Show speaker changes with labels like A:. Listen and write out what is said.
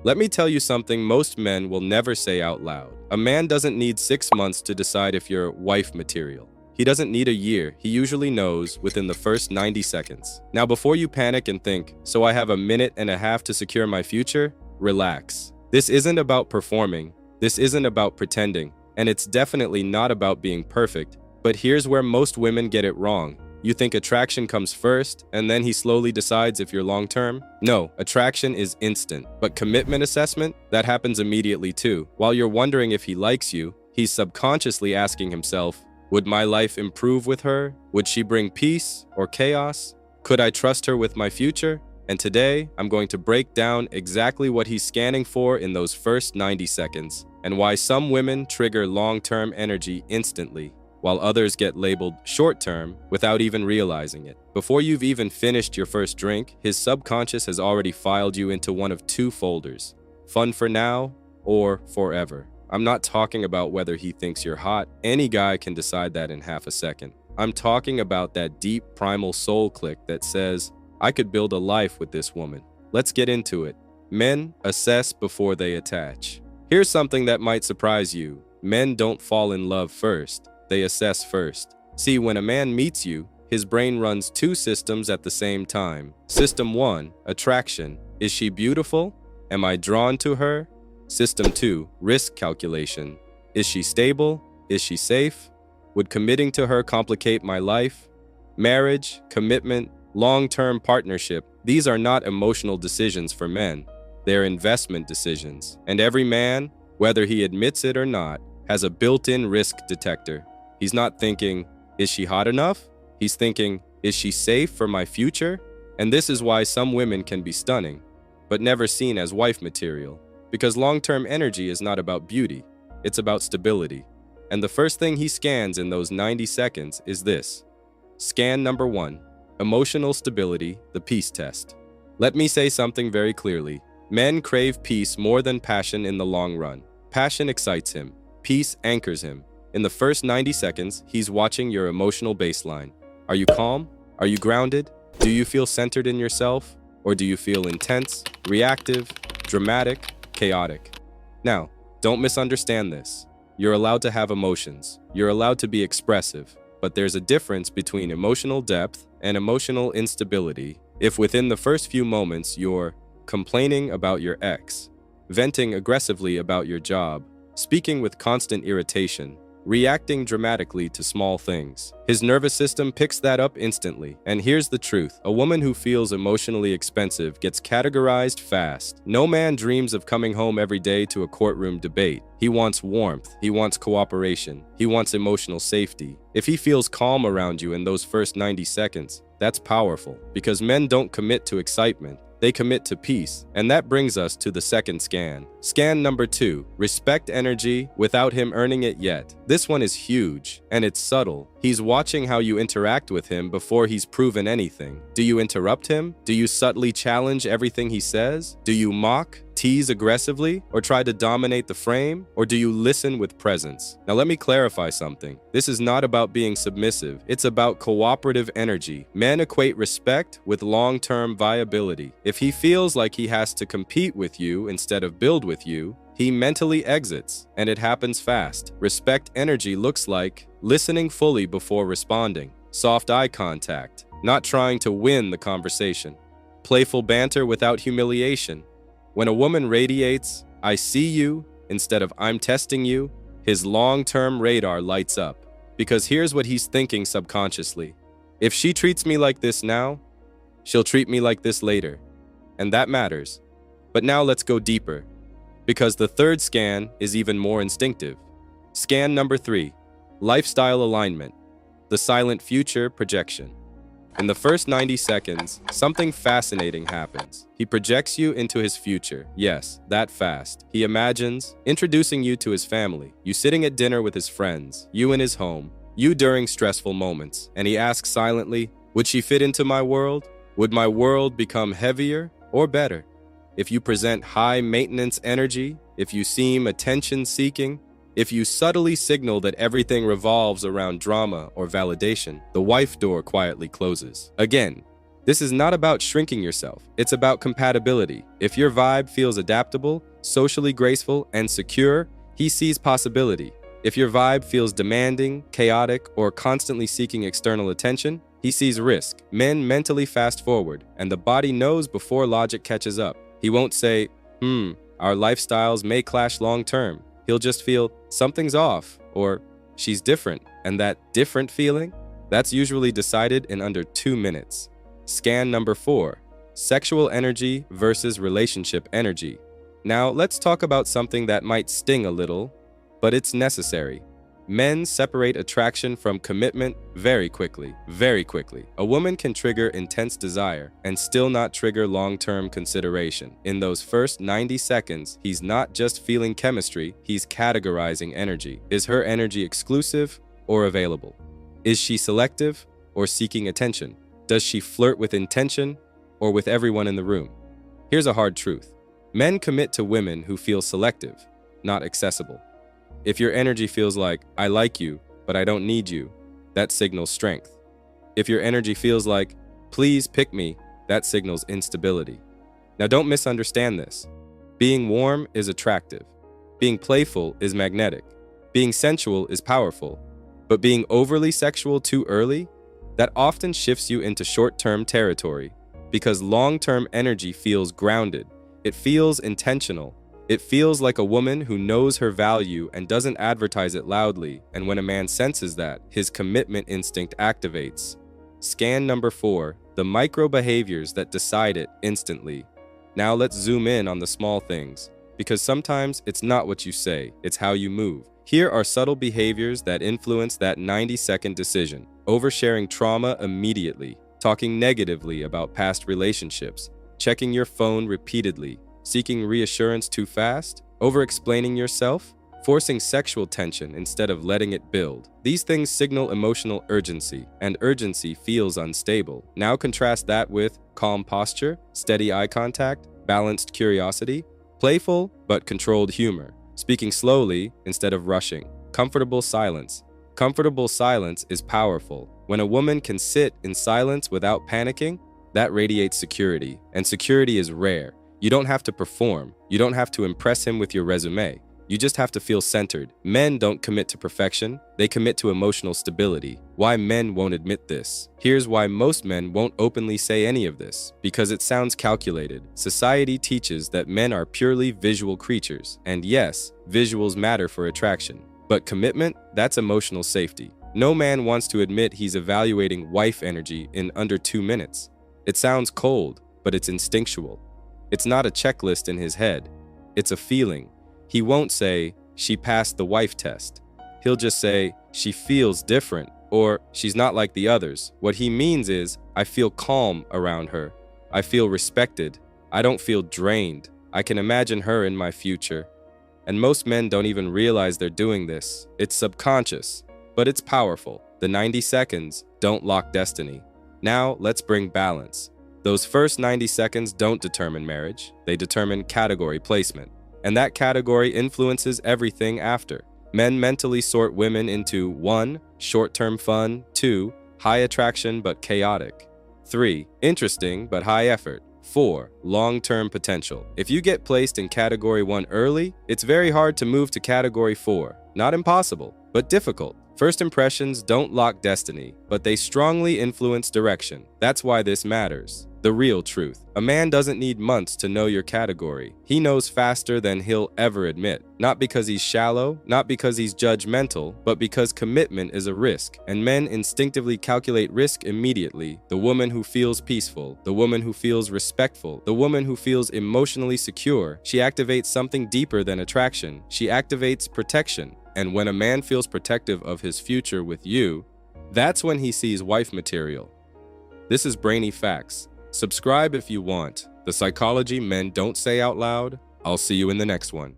A: Let me tell you something most men will never say out loud. A man doesn't need 6 months to decide if you're wife material. He doesn't need a year. He usually knows within the first 90 seconds. Now, before you panic and think, so I have a minute and a half to secure my future, relax. This isn't about performing. This isn't about pretending. And it's definitely not about being perfect. But here's where most women get it wrong. You think attraction comes first, and then he slowly decides if you're long-term? No, attraction is instant. But commitment assessment? That happens immediately too. While you're wondering if he likes you, he's subconsciously asking himself, would my life improve with her? Would she bring peace or chaos? Could I trust her with my future? And today, I'm going to break down exactly what he's scanning for in those first 90 seconds, and why some women trigger long-term energy instantly, while others get labeled short-term without even realizing it. Before you've even finished your first drink, his subconscious has already filed you into one of two folders: fun for now or forever. I'm not talking about whether he thinks you're hot. Any guy can decide that in half a second. I'm talking about that deep primal soul click that says, I could build a life with this woman. Let's get into it. Men assess before they attach. Here's something that might surprise you. Men don't fall in love first. They assess first. See, when a man meets you, his brain runs two systems at the same time. System 1, attraction. Is she beautiful? Am I drawn to her? System 2, risk calculation. Is she stable? Is she safe? Would committing to her complicate my life? Marriage, commitment, long-term partnership, these are not emotional decisions for men. They're investment decisions. And every man, whether he admits it or not, has a built-in risk detector. He's not thinking, is she hot enough? He's thinking, is she safe for my future? And this is why some women can be stunning, but never seen as wife material. Because long-term energy is not about beauty, it's about stability. And the first thing he scans in those 90 seconds is this. Scan number 1, emotional stability, the peace test. Let me say something very clearly. Men crave peace more than passion in the long run. Passion excites him. Peace anchors him. In the first 90 seconds, he's watching your emotional baseline. Are you calm? Are you grounded? Do you feel centered in yourself? Or do you feel intense, reactive, dramatic, chaotic? Now, don't misunderstand this. You're allowed to have emotions. You're allowed to be expressive. But there's a difference between emotional depth and emotional instability. If within the first few moments you're complaining about your ex, venting aggressively about your job, speaking with constant irritation, reacting dramatically to small things, his nervous system picks that up instantly. And here's the truth. A woman who feels emotionally expensive gets categorized fast. No man dreams of coming home every day to a courtroom debate. He wants warmth. He wants cooperation. He wants emotional safety. If he feels calm around you in those first 90 seconds, that's powerful, because men don't commit to excitement. They commit to peace. And that brings us to the second scan. Scan number 2, respect energy without him earning it yet. This one is huge, and it's subtle. He's watching how you interact with him before he's proven anything. Do you interrupt him? Do you subtly challenge everything he says? Do you mock, tease aggressively, or try to dominate the frame? Or do you listen with presence? Now let me clarify something. This is not about being submissive. It's about cooperative energy. Men equate respect with long-term viability. If he feels like he has to compete with you instead of build with you, he mentally exits, and it happens fast. Respect energy looks like listening fully before responding, soft eye contact, not trying to win the conversation, playful banter without humiliation. When a woman radiates, I see you, instead of I'm testing you, his long-term radar lights up. Because here's what he's thinking subconsciously. If she treats me like this now, she'll treat me like this later. And that matters. But now let's go deeper, because the third scan is even more instinctive. Scan number 3, lifestyle alignment, the silent future projection. In the first 90 seconds, something fascinating happens. He projects you into his future. Yes, that fast. He imagines introducing you to his family, you sitting at dinner with his friends, you in his home, you during stressful moments. And he asks silently, would she fit into my world? Would my world become heavier or better? If you present high maintenance energy, if you seem attention-seeking, if you subtly signal that everything revolves around drama or validation, the wife door quietly closes. Again, This is not about shrinking yourself. It's about compatibility. If your vibe feels adaptable, socially graceful, and secure, he sees possibility. If your vibe feels demanding, chaotic, or constantly seeking external attention, he sees risk. Men mentally fast forward, and the body knows before logic catches up. He won't say, our lifestyles may clash long term. He'll just feel something's off, or she's different, and that different feeling, that's usually decided in under 2 minutes. Scan number 4, sexual energy versus relationship energy. Now, let's talk about something that might sting a little, but it's necessary. Men separate attraction from commitment very quickly, very quickly. A woman can trigger intense desire and still not trigger long-term consideration. In those first 90 seconds, he's not just feeling chemistry, he's categorizing energy. Is her energy exclusive or available? Is she selective or seeking attention? Does she flirt with intention or with everyone in the room? Here's a hard truth. Men commit to women who feel selective, not accessible. If your energy feels like, I like you, but I don't need you, that signals strength. If your energy feels like, please pick me, that signals instability. Now don't misunderstand this. Being warm is attractive. Being playful is magnetic. Being sensual is powerful. But being overly sexual too early, that often shifts you into short-term territory because long-term energy feels grounded. It feels intentional. It feels like a woman who knows her value and doesn't advertise it loudly, and when a man senses that, his commitment instinct activates. Scan number 4, the micro behaviors that decide it instantly. Now let's zoom in on the small things, because sometimes it's not what you say, it's how you move. Here are subtle behaviors that influence that 90-second decision. Oversharing trauma immediately, talking negatively about past relationships, checking your phone repeatedly, seeking reassurance too fast, over-explaining yourself, forcing sexual tension instead of letting it build. These things signal emotional urgency, and urgency feels unstable. Now contrast that with calm posture, steady eye contact, balanced curiosity, playful but controlled humor, speaking slowly instead of rushing, comfortable silence. Comfortable silence is powerful. When a woman can sit in silence without panicking, that radiates security, and security is rare. You don't have to perform. You don't have to impress him with your resume. You just have to feel centered. Men don't commit to perfection. They commit to emotional stability. Why men won't admit this? Here's why most men won't openly say any of this. Because it sounds calculated. Society teaches that men are purely visual creatures. And yes, visuals matter for attraction. But commitment, that's emotional safety. No man wants to admit he's evaluating wife energy in under 2 minutes. It sounds cold, but it's instinctual. It's not a checklist in his head. It's a feeling. He won't say, she passed the wife test. He'll just say, she feels different, or she's not like the others. What he means is, I feel calm around her. I feel respected. I don't feel drained. I can imagine her in my future. And most men don't even realize they're doing this. It's subconscious, but it's powerful. The 90 seconds don't lock destiny. Now, let's bring balance. Those first 90 seconds don't determine marriage. They determine category placement. And that category influences everything after. Men mentally sort women into 1. Short-term fun, 2. High attraction but chaotic, 3. Interesting but high effort, 4. Long-term potential. If you get placed in Category 1 early, it's very hard to move to Category 4. Not impossible, but difficult. First impressions don't lock destiny, but they strongly influence direction. That's why this matters. The real truth. A man doesn't need months to know your category. He knows faster than he'll ever admit. Not because he's shallow, not because he's judgmental, but because commitment is a risk. And men instinctively calculate risk immediately. The woman who feels peaceful, the woman who feels respectful, the woman who feels emotionally secure, she activates something deeper than attraction. She activates protection. And when a man feels protective of his future with you, that's when he sees wife material. This is Brainy Facts. Subscribe if you want. The psychology men don't say out loud. I'll see you in the next one.